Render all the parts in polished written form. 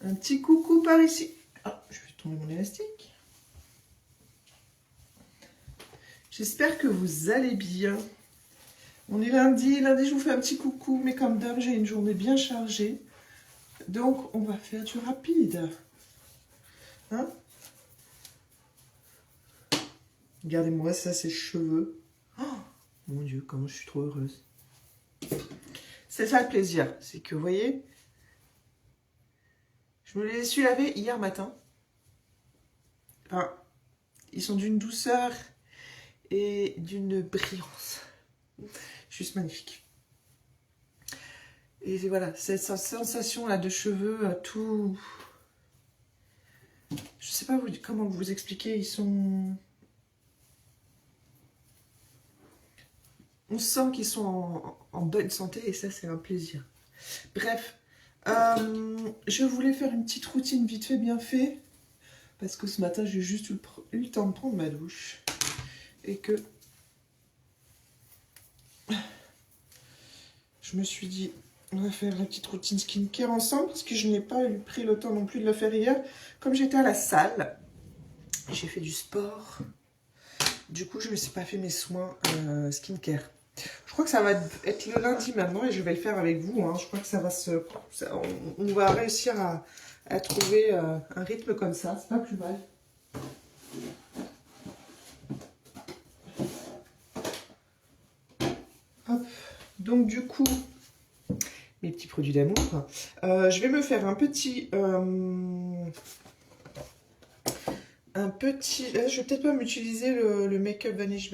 Un petit coucou par ici. Ah, je vais tomber mon élastique. J'espère que vous allez bien. On est lundi. Lundi, je vous fais un petit coucou. Mais comme d'hab, j'ai une journée bien chargée. Donc, on va faire du rapide. Hein? Regardez-moi ça, ces cheveux. Oh, mon Dieu, comment je suis trop heureuse. C'est ça le plaisir. C'est que, vous voyez, je me les suis lavés hier matin. Enfin, ils sont d'une douceur et d'une brillance. Juste magnifique. Et voilà, cette sensation là de cheveux, tout... Je sais pas comment vous expliquer, ils sont... On sent qu'ils sont en bonne santé et ça c'est un plaisir. Bref, je voulais faire une petite routine vite fait, bien fait. Parce que ce matin j'ai juste eu le temps de prendre ma douche. Et que... Je me suis dit, on va faire la petite routine skincare ensemble. Parce que je n'ai pas pris le temps non plus de le faire hier. Comme j'étais à la salle, j'ai fait du sport. Du coup, je ne me suis pas fait mes soins skincare. Je crois que ça va être le lundi maintenant et je vais le faire avec vous. Hein. Je crois que ça va se... on va réussir à trouver un rythme comme ça. C'est pas plus mal. Hop. Donc du coup, mes petits produits d'amour. Je vais me faire un petit... je vais peut-être pas m'utiliser le make-up Vanish.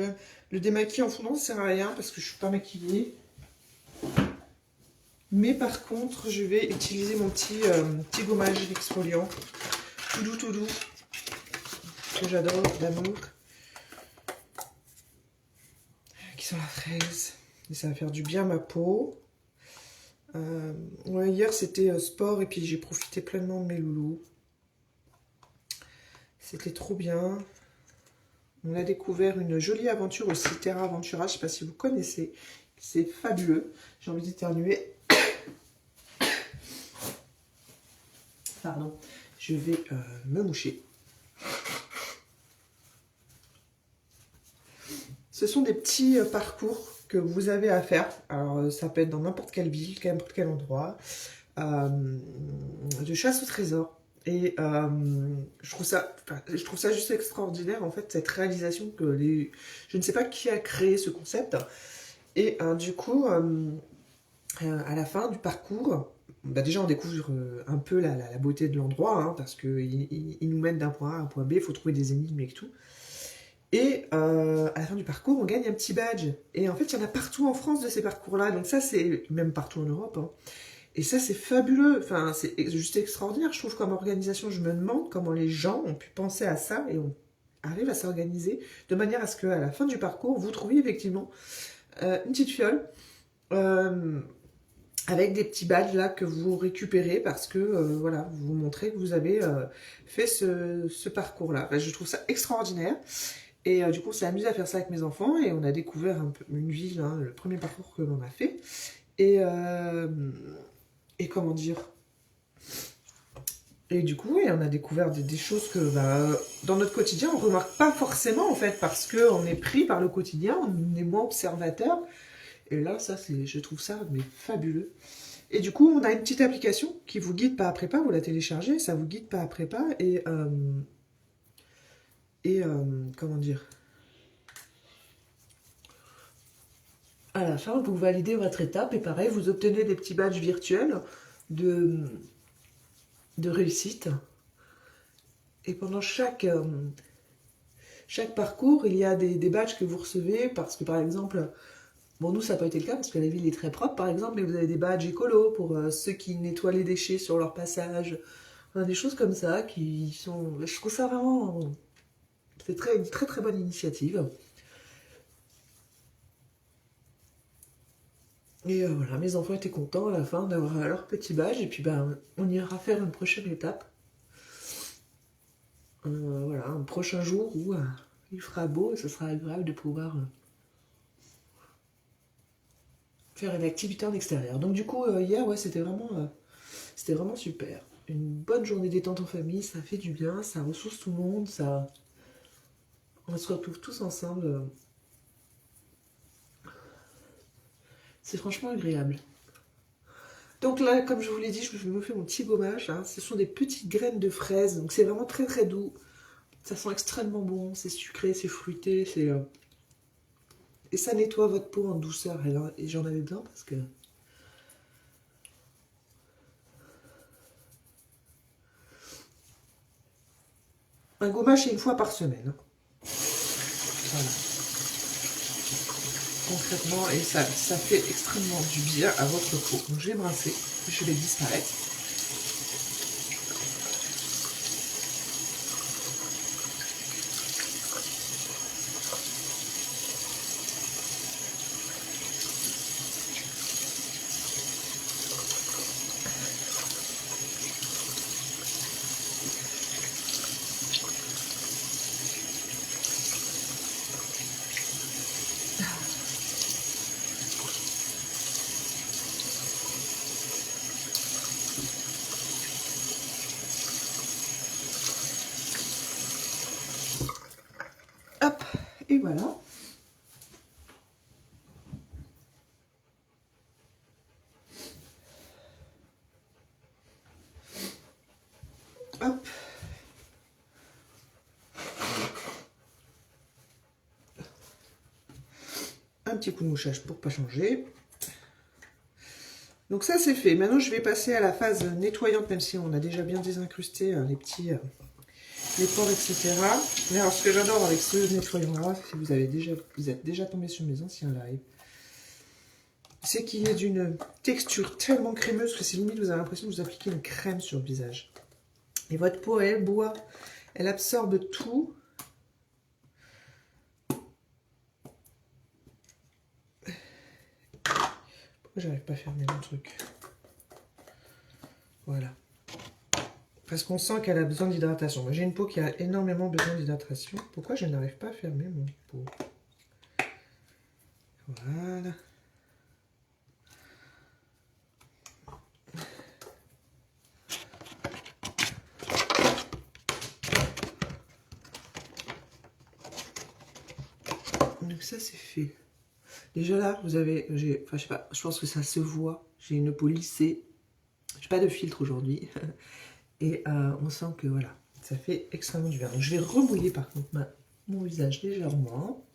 Le démaquillant en fondant, ça sert à rien parce que je suis pas maquillée. Mais par contre, je vais utiliser mon petit gommage exfoliant. Tout doux. Que j'adore, d'amour. Qui sent la fraise. Et ça va faire du bien à ma peau. Ouais, hier, c'était sport et puis j'ai profité pleinement de mes loulous. C'était trop bien. On a découvert une jolie aventure aussi, Terra Aventura. Je ne sais pas si vous connaissez. C'est fabuleux. J'ai envie d'éternuer. Pardon. Je vais me moucher. Ce sont des petits parcours que vous avez à faire. Alors, ça peut être dans n'importe quelle ville, n'importe quel endroit. De chasse au trésor. Et je trouve ça juste extraordinaire, en fait, cette réalisation que les... Je ne sais pas qui a créé ce concept. Et du coup, à la fin du parcours, bah déjà on découvre un peu la beauté de l'endroit, hein, parce qu'il nous mène d'un point A à un point B, il faut trouver des énigmes et tout. Et à la fin du parcours, on gagne un petit badge. Et en fait, il y en a partout en France de ces parcours-là. Donc ça, c'est même partout en Europe. Hein. Et ça, c'est fabuleux. Enfin, c'est juste extraordinaire, je trouve, comme organisation. Je me demande comment les gens ont pu penser à ça et on arrive à s'organiser de manière à ce qu'à la fin du parcours, vous trouviez effectivement une petite fiole avec des petits badges là que vous récupérez parce que voilà, vous montrez que vous avez fait ce parcours-là. Ben, je trouve ça extraordinaire. Et du coup, on s'est amusé à faire ça avec mes enfants et on a découvert une ville, hein, le premier parcours que l'on a fait. Et comment dire? Et du coup, oui, on a découvert des choses que dans notre quotidien, on ne remarque pas forcément en fait, parce qu'on est pris par le quotidien, on est moins observateur. Et là, ça, je trouve ça mais fabuleux. Et du coup, on a une petite application qui vous guide pas après pas, vous la téléchargez, ça vous guide pas après pas. Comment dire? À la fin, vous validez votre étape et pareil, vous obtenez des petits badges virtuels de réussite. Et pendant chaque parcours, il y a des badges que vous recevez parce que, par exemple, bon, nous, ça n'a pas été le cas parce que la ville est très propre, par exemple, mais vous avez des badges écolos pour ceux qui nettoient les déchets sur leur passage. Enfin, des choses comme ça qui sont... Je trouve ça vraiment... C'est une très très bonne initiative. Et voilà, mes enfants étaient contents à la fin d'avoir leur petit badge. Et puis, on ira faire une prochaine étape. Voilà, un prochain jour où il fera beau et ce sera agréable de pouvoir faire une activité en extérieur. Donc du coup, hier, ouais, c'était vraiment C'était vraiment super. Une bonne journée détente en famille, ça fait du bien, ça ressource tout le monde, ça... On se retrouve tous ensemble. C'est franchement agréable. Donc là, comme je vous l'ai dit, je me fais mon petit gommage. Hein. Ce sont des petites graines de fraises, donc c'est vraiment très très doux. Ça sent extrêmement bon, c'est sucré, c'est fruité, c'est... Et ça nettoie votre peau en douceur. Et j'en avais besoin parce que... Un gommage, c'est une fois par semaine. Hein. Voilà. Concrètement, et ça fait extrêmement du bien à votre peau. Donc je vais brasser, je vais disparaître. Hop, et voilà. Hop. Un petit coup de mouchage pour pas changer. Donc ça c'est fait. Maintenant je vais passer à la phase nettoyante, même si on a déjà bien désincrusté les petits... les pores, etc. Mais alors, ce que j'adore avec ce nettoyant-là, si vous êtes déjà tombé sur mes anciens lives, c'est qu'il est d'une texture tellement crémeuse que c'est limite, vous avez l'impression que vous appliquez une crème sur le visage. Et votre peau, elle boit, elle absorbe tout. Pourquoi j'arrive pas à fermer mon truc? Voilà. Parce qu'on sent qu'elle a besoin d'hydratation. Moi, j'ai une peau qui a énormément besoin d'hydratation. Pourquoi je n'arrive pas à fermer mon peau? Voilà. Donc ça, c'est fait. Déjà là, vous avez... Enfin, je sais pas, je pense que ça se voit. J'ai une peau lissée. J'ai pas de filtre aujourd'hui. Et on sent que voilà, ça fait extrêmement du bien. Donc, je vais remouiller par contre mon visage légèrement.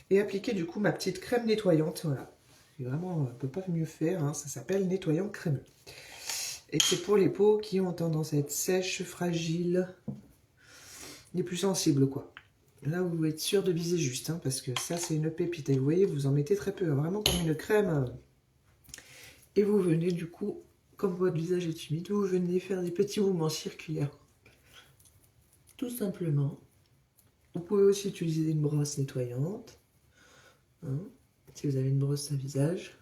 Et appliquer du coup ma petite crème nettoyante. Voilà. Et vraiment, on ne peut pas mieux faire. Hein. Ça s'appelle nettoyant crémeux. Et c'est pour les peaux qui ont tendance à être sèches, fragiles, les plus sensibles quoi. Là, vous pouvez être sûr de viser juste. Hein, parce que ça, c'est une pépite. Et vous voyez, vous en mettez très peu. Hein, vraiment comme une crème. Et vous venez du coup... Comme votre visage est humide, vous venez faire des petits mouvements circulaires. Tout simplement. Vous pouvez aussi utiliser une brosse nettoyante. Hein, si vous avez une brosse à visage.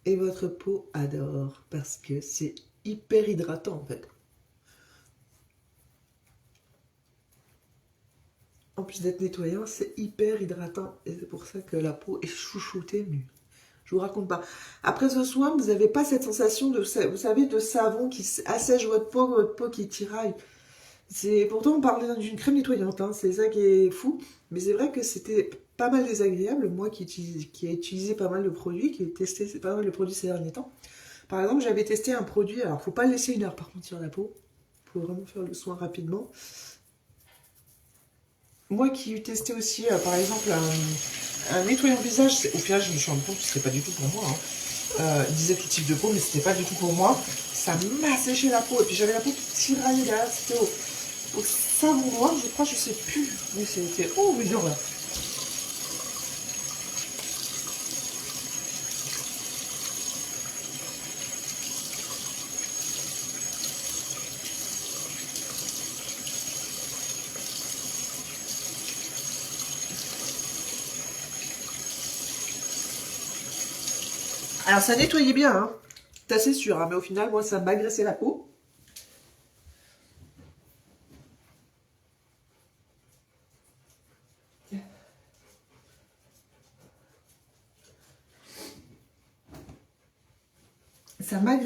Et votre peau adore parce que c'est hyper hydratant en fait. En plus d'être nettoyant, c'est hyper hydratant. Et c'est pour ça que la peau est chouchoutée. Mais je vous raconte pas. Après ce soin, vous n'avez pas cette sensation de, vous savez, de savon qui assèche votre peau qui tiraille. Pourtant, on parlait d'une crème nettoyante, hein, c'est ça qui est fou. Mais c'est vrai que c'était pas mal désagréable, moi qui ai utilisé pas mal de produits, qui ai testé pas mal de produits ces derniers temps. Par exemple, j'avais testé un produit, alors faut pas le laisser 1 heure par contre sur la peau, faut vraiment faire le soin rapidement. Moi qui ai testé aussi, par exemple, un nettoyant visage, au final je me suis rendu compte que c'était pas du tout pour moi. Hein. Il disait tout type de peau, mais c'était pas du tout pour moi. Ça m'a séché la peau, et puis j'avais la peau qui tiraillait derrière, c'était au savon noir, je crois, je sais plus. Mais c'était... Oh, mais non, là. Alors, ça nettoyait bien, hein. C'est assez sûr, hein, mais au final, moi, ça m'agressait la peau.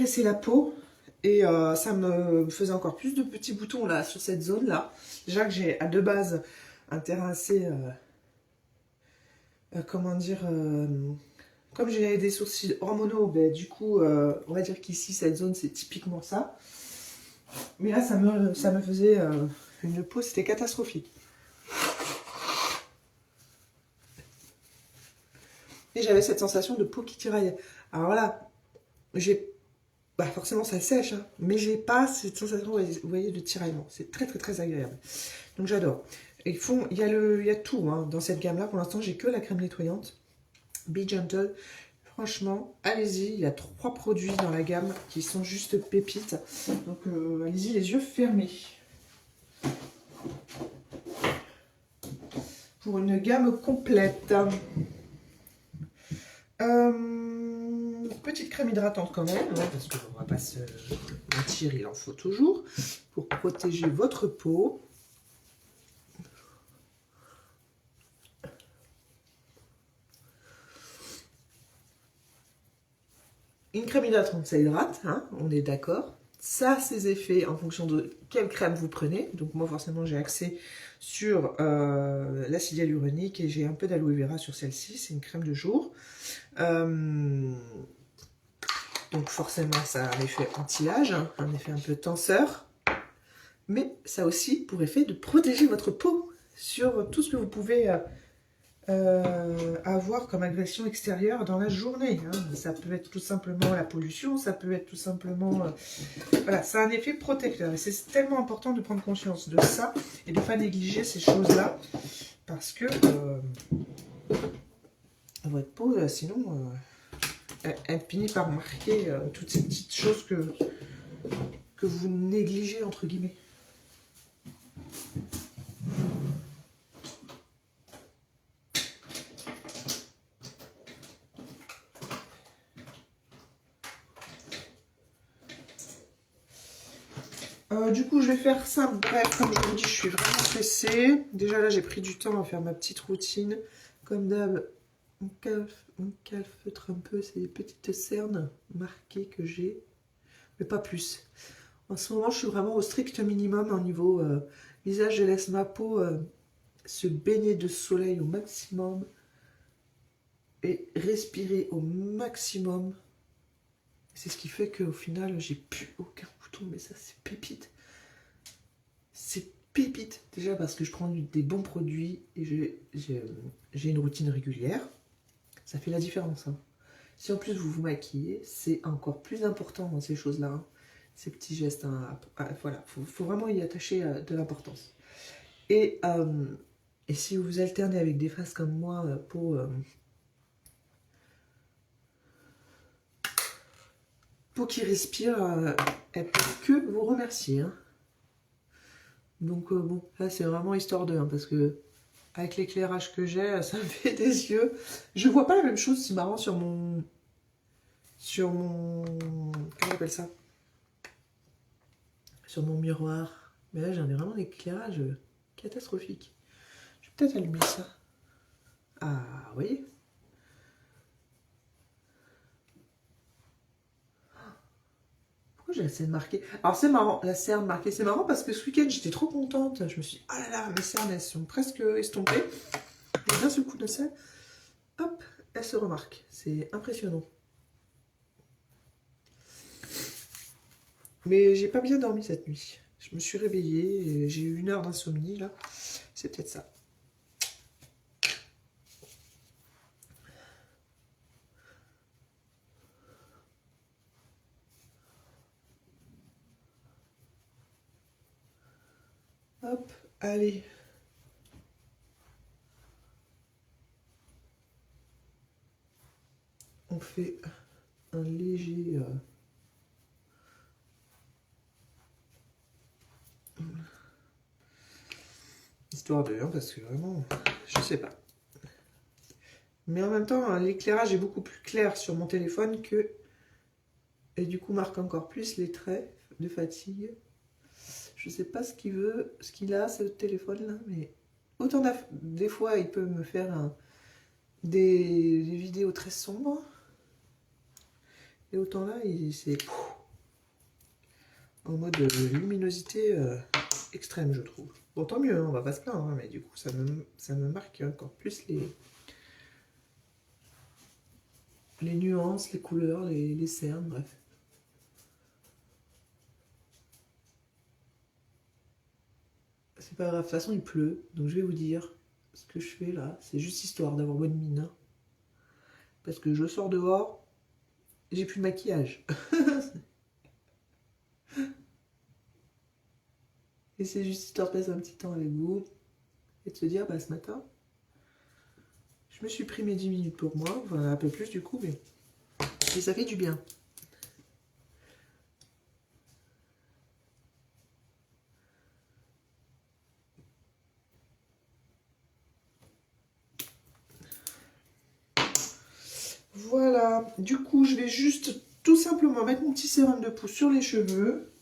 agressé la peau. Et ça me faisait encore plus de petits boutons là sur cette zone là. Déjà que j'ai à de base un teint assez... comment dire... comme j'ai des sourcils hormonaux, ben, du coup, on va dire qu'ici, cette zone, c'est typiquement ça. Mais là, ça me faisait une peau, c'était catastrophique. Et j'avais cette sensation de peau qui tiraillait. Alors là, j'ai... Bah forcément, ça sèche, hein, mais j'ai pas cette sensation, vous voyez, de tiraillement. C'est très, très, très agréable. Donc, j'adore. Il y a tout hein, dans cette gamme-là. Pour l'instant, j'ai que la crème nettoyante. Be Gentle. Franchement, allez-y, il y a 3 produits dans la gamme qui sont juste pépites. Donc allez-y les yeux fermés. Pour une gamme complète. Petite crème hydratante quand même, hein, parce qu'on ne va pas se mentir, il en faut toujours. Pour protéger votre peau. Une crème hydratante, ça hydrate, hein, on est d'accord. Ça a ses effets en fonction de quelle crème vous prenez. Donc moi, forcément, j'ai axé sur l'acide hyaluronique et j'ai un peu d'aloe vera sur celle-ci. C'est une crème de jour. Donc forcément, ça a un effet anti-âge, hein, un effet un peu tenseur. Mais ça a aussi pour effet de protéger votre peau sur tout ce que vous pouvez... avoir comme agression extérieure dans la journée. Hein. Ça peut être tout simplement la pollution, ça peut être tout simplement... voilà, ça a un effet protecteur. Et c'est tellement important de prendre conscience de ça et de ne pas négliger ces choses-là parce que votre peau, sinon, elle finit par marquer toutes ces petites choses que vous négligez, entre guillemets. Du coup, je vais faire ça. Bref, comme je vous le dis, je suis vraiment pressée. Déjà là, j'ai pris du temps à faire ma petite routine. Comme d'hab, on calfeutre un peu ces petites cernes marquées que j'ai, mais pas plus. En ce moment, je suis vraiment au strict minimum au niveau visage. Je laisse ma peau se baigner de soleil au maximum et respirer au maximum. C'est ce qui fait qu'au final, j'ai plus aucun bouton, mais ça, c'est pépite. C'est pépite. Déjà parce que je prends des bons produits et j'ai une routine régulière. Ça fait la différence. Hein. Si en plus vous vous maquillez, c'est encore plus important dans ces choses-là. Hein. Ces petits gestes. Hein. Voilà, faut vraiment y attacher de l'importance. Et si vous alternez avec des faces comme moi, peau qui respire, elle peut que vous remercier. Hein. Donc bon, là c'est vraiment histoire de, hein, parce que avec l'éclairage que j'ai, ça me fait des yeux. Je vois pas la même chose, c'est marrant sur mon, comment on appelle ça? Sur mon miroir. Mais là j'en ai vraiment un éclairage catastrophique. Je vais peut-être allumer ça. Ah, vous voyez? Pourquoi j'ai la scène marquée? Alors c'est marrant, la cerne marquée, c'est marrant parce que ce week-end j'étais trop contente. Je me suis dit, oh là là, mes cernes elles sont presque estompées. Et d'un seul coup de scène, hop, elles se remarquent. C'est impressionnant. Mais j'ai pas bien dormi cette nuit. Je me suis réveillée, j'ai eu 1 heure d'insomnie là. C'est peut-être ça. Hop, allez. On fait un léger... histoire de... Hein, parce que vraiment, je sais pas. Mais en même temps, l'éclairage est beaucoup plus clair sur mon téléphone que... Et du coup, marque encore plus les traits de fatigue. Je sais pas ce qu'il veut, ce qu'il a, ce téléphone-là, mais... Autant des fois, il peut me faire des vidéos très sombres. Et autant là, c'est... en mode luminosité extrême, je trouve. Bon, tant mieux, hein, on va pas se plaindre, hein, mais du coup, ça me marque encore plus les nuances, les couleurs, les cernes, bref. C'est pas grave, de toute façon, il pleut, donc je vais vous dire ce que je fais là. C'est juste histoire d'avoir bonne mine. Hein. Parce que je sors dehors, j'ai plus de maquillage. Et c'est juste histoire de passer un petit temps avec vous et de se dire, bah ce matin, je me suis pris mes 10 minutes pour moi, enfin un peu plus du coup, mais et ça fait du bien. Voilà, du coup, je vais juste tout simplement mettre mon petit sérum de pouce sur les cheveux.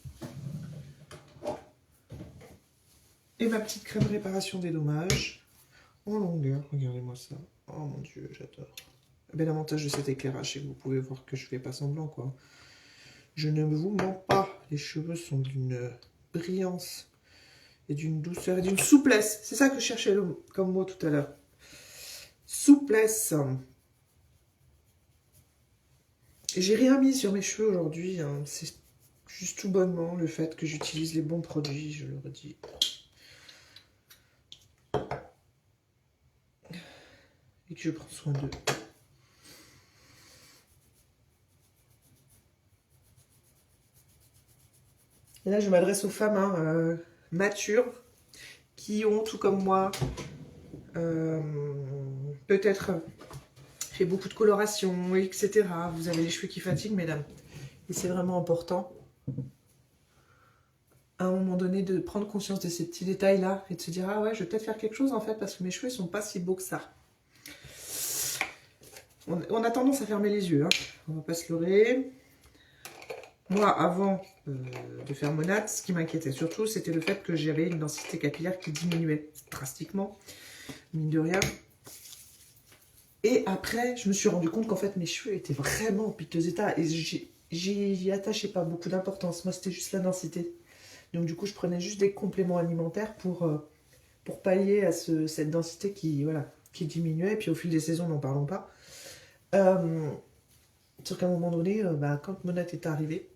Et ma petite crème réparation des dommages en longueur. Regardez-moi ça. Oh mon dieu, j'adore. Ben, l'avantage de cet éclairage, c'est que vous pouvez voir que je fais pas semblant, quoi. Je ne vous mens pas. Les cheveux sont d'une brillance et d'une douceur et d'une souplesse. C'est ça que je cherchais comme mot tout à l'heure. Souplesse. Et j'ai rien mis sur mes cheveux aujourd'hui. Hein. C'est juste tout bonnement le fait que j'utilise les bons produits, je le redis. Et que je prends soin d'eux. Et là, je m'adresse aux femmes hein, matures qui ont, tout comme moi, peut-être fait beaucoup de coloration, etc. Vous avez les cheveux qui fatiguent, mesdames. Et c'est vraiment important, à un moment donné, de prendre conscience de ces petits détails-là et de se dire « Ah ouais, je vais peut-être faire quelque chose, en fait, parce que mes cheveux ne sont pas si beaux que ça. » On a tendance à fermer les yeux, hein. On va pas se leurrer. Moi, avant de faire Monat, ce qui m'inquiétait surtout, c'était le fait que j'avais une densité capillaire qui diminuait drastiquement, mine de rien. Et après, je me suis rendu compte qu'en fait, mes cheveux étaient vraiment en piteux état. Et j'y attachais pas beaucoup d'importance. Moi, c'était juste la densité. Donc du coup, je prenais juste des compléments alimentaires pour pallier à cette densité voilà, qui diminuait. Et puis au fil des saisons, n'en parlons pas. Sauf qu'à un moment donné, quand Monat est arrivé,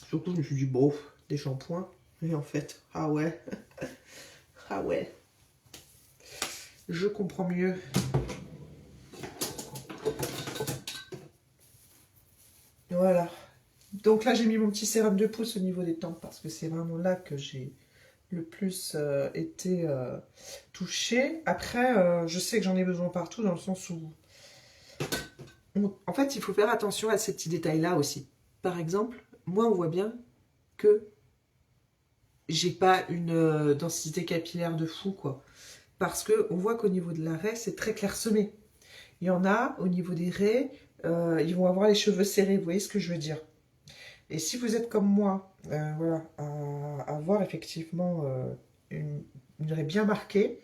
surtout, je me suis dit, bon, des shampoings. Et en fait, ah ouais, ah ouais, je comprends mieux. Voilà. Donc là, j'ai mis mon petit sérum de pouce au niveau des tempes parce que c'est vraiment là que j'ai le plus été touchée. Après, je sais que j'en ai besoin partout dans le sens où... En fait, il faut faire attention à ces petits détails-là aussi. Par exemple, moi, on voit bien que j'ai pas une densité capillaire de fou, quoi. Parce qu'on voit qu'au niveau de la raie, c'est très clairsemé. Il y en a, au niveau des raies, ils vont avoir les cheveux serrés, vous voyez ce que je veux dire. Et si vous êtes comme moi, voilà, à avoir effectivement une raie bien marquée,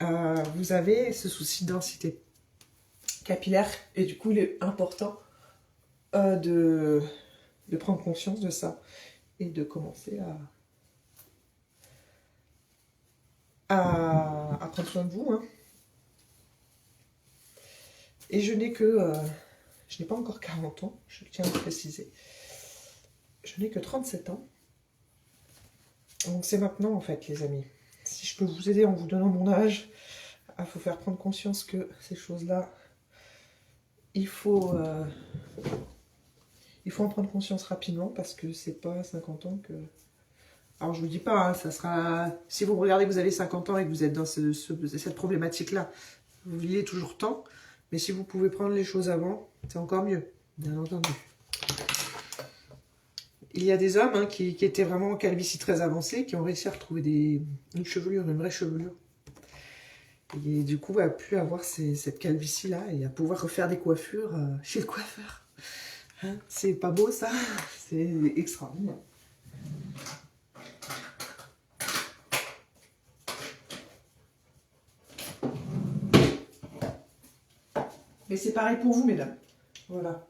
vous avez ce souci de densité capillaire. Et du coup, il est important de prendre conscience de ça et de commencer à prendre soin de vous. Hein. Et je n'ai pas encore 40 ans, je tiens à le préciser. Je n'ai que 37 ans. Donc c'est maintenant en fait les amis. Si je peux vous aider en vous donnant mon âge, il faut faire prendre conscience que ces choses-là, il faut en prendre conscience rapidement parce que c'est pas à 50 ans que... Alors je vous dis pas, hein, ça sera... Si vous regardez que vous avez 50 ans et que vous êtes dans cette problématique-là, vous vivez toujours tant, mais si vous pouvez prendre les choses avant, c'est encore mieux, bien entendu. Il y a des hommes hein, qui étaient vraiment en calvitie très avancée, qui ont réussi à retrouver une chevelure, une vraie chevelure. Et du coup, à plus avoir cette calvitie-là et à pouvoir refaire des coiffures chez le coiffeur. Hein, c'est pas beau ça? C'est extraordinaire. Mais c'est pareil pour vous, mesdames. Voilà.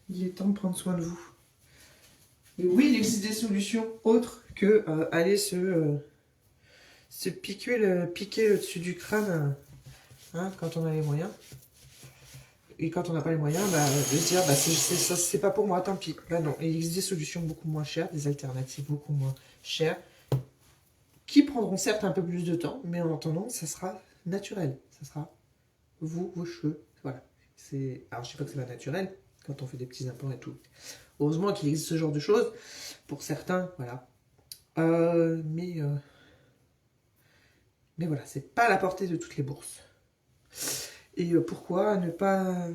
Il est temps de prendre soin de vous. Et oui, il existe des solutions autres que aller se piquer le dessus du crâne hein, quand on a les moyens. Et quand on n'a pas les moyens, bah, de se dire, bah, c'est pas pour moi, tant pis. Bah non, il existe des solutions beaucoup moins chères, des alternatives beaucoup moins chères, qui prendront certes un peu plus de temps, mais en attendant, ça sera naturel. Ça sera vous, vos cheveux. Voilà. Alors, je sais pas que c'est pas naturel, quand on fait des petits implants et tout. Heureusement qu'il existe ce genre de choses, pour certains, voilà. Mais voilà, c'est pas à la portée de toutes les bourses. Et pourquoi ne pas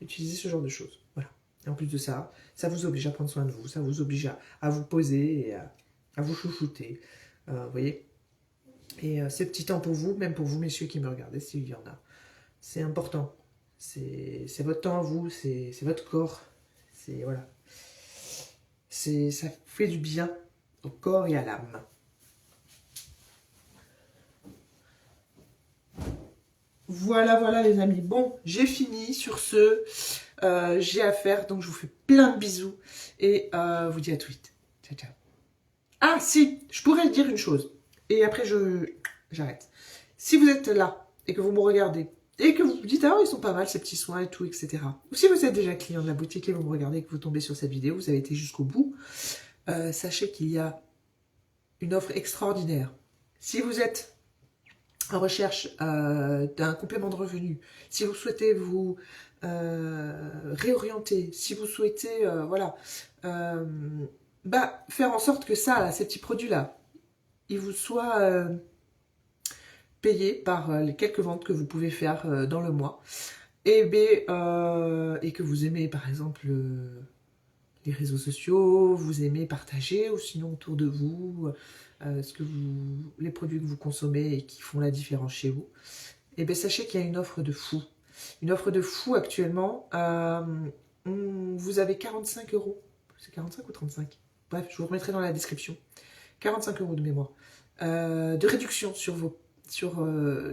utiliser ce genre de choses? Voilà. Et en plus de ça, ça vous oblige à prendre soin de vous, ça vous oblige à vous poser et à vous chouchouter. Vous voyez? Et c'est petit temps pour vous, même pour vous, messieurs qui me regardez, s'il y en a. C'est important. C'est votre temps à vous, c'est votre corps. C'est voilà. Ça fait du bien au corps et à l'âme. Voilà, voilà les amis. Bon, j'ai fini sur ce. J'ai à faire, donc je vous fais plein de bisous et vous dis à tout vite. Ciao, ciao. Ah si, je pourrais dire une chose. Et après, j'arrête. Si vous êtes là et que vous me regardez et que vous vous dites, ah, ils sont pas mal ces petits soins et tout, etc. Ou si vous êtes déjà client de la boutique et vous me regardez et que vous tombez sur cette vidéo, vous avez été jusqu'au bout, sachez qu'il y a une offre extraordinaire. Si vous êtes en recherche d'un complément de revenu, si vous souhaitez vous réorienter, si vous souhaitez voilà, faire en sorte que ces petits produits-là, ils vous soient payés par les quelques ventes que vous pouvez faire dans le mois, et que vous aimez par exemple les réseaux sociaux, vous aimez partager, ou sinon autour de vous, les produits que vous consommez et qui font la différence chez vous, et bien sachez qu'il y a une offre de fou. Une offre de fou actuellement. Vous avez 45 euros. C'est 45 ou 35? Bref, je vous remettrai dans la description. 45 euros de mémoire. De réduction sur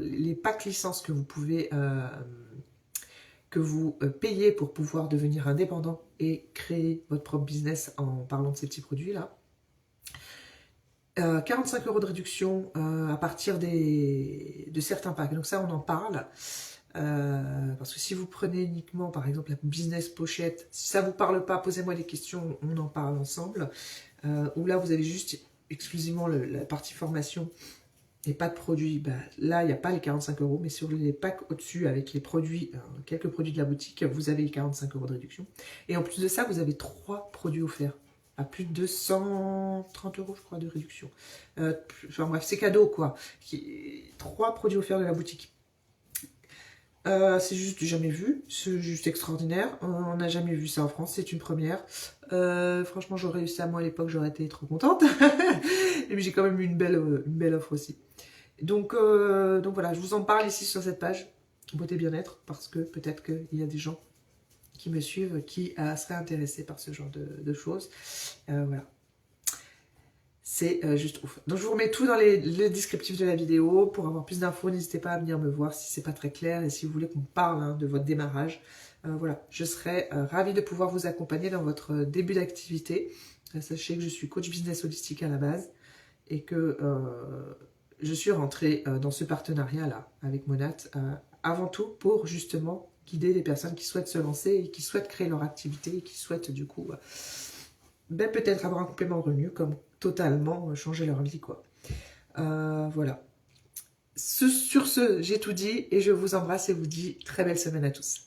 les packs licences que vous pouvez payez pour pouvoir devenir indépendant et créer votre propre business en parlant de ces petits produits-là. 45 euros de réduction à partir de certains packs. Donc ça, on en parle. Parce que si vous prenez uniquement, par exemple, la business pochette, si ça ne vous parle pas, posez-moi des questions, on en parle ensemble. Ou là, vous avez juste exclusivement la partie formation et pas de produits. Là, il n'y a pas les 45 euros, mais sur les packs au-dessus, avec les produits, quelques produits de la boutique, vous avez les 45 euros de réduction. Et en plus de ça, vous avez 3 produits offerts à plus de 230 euros, je crois, de réduction. Enfin bref, c'est cadeau, quoi. 3 produits offerts de la boutique. C'est juste jamais vu, c'est juste extraordinaire. On n'a jamais vu ça en France, c'est une première. Franchement, j'aurais eu ça moi à l'époque, j'aurais été trop contente. Et j'ai quand même eu une belle offre aussi. Donc voilà, je vous en parle ici sur cette page, beauté bien-être, parce que peut-être qu'il y a des gens qui me suivent qui seraient intéressés par ce genre de choses. Voilà. C'est juste ouf. Donc je vous remets tout dans le descriptif de la vidéo. Pour avoir plus d'infos, n'hésitez pas à venir me voir si c'est pas très clair et si vous voulez qu'on parle de votre démarrage. Voilà, je serais ravie de pouvoir vous accompagner dans votre début d'activité. Sachez que je suis coach business holistique à la base et que je suis rentrée dans ce partenariat-là avec Monat avant tout pour justement guider les personnes qui souhaitent se lancer et qui souhaitent créer leur activité et qui souhaitent du coup peut-être avoir un complément de revenu comme totalement changer leur vie, quoi. Voilà. Sur ce, j'ai tout dit et je vous embrasse et vous dis très belle semaine à tous.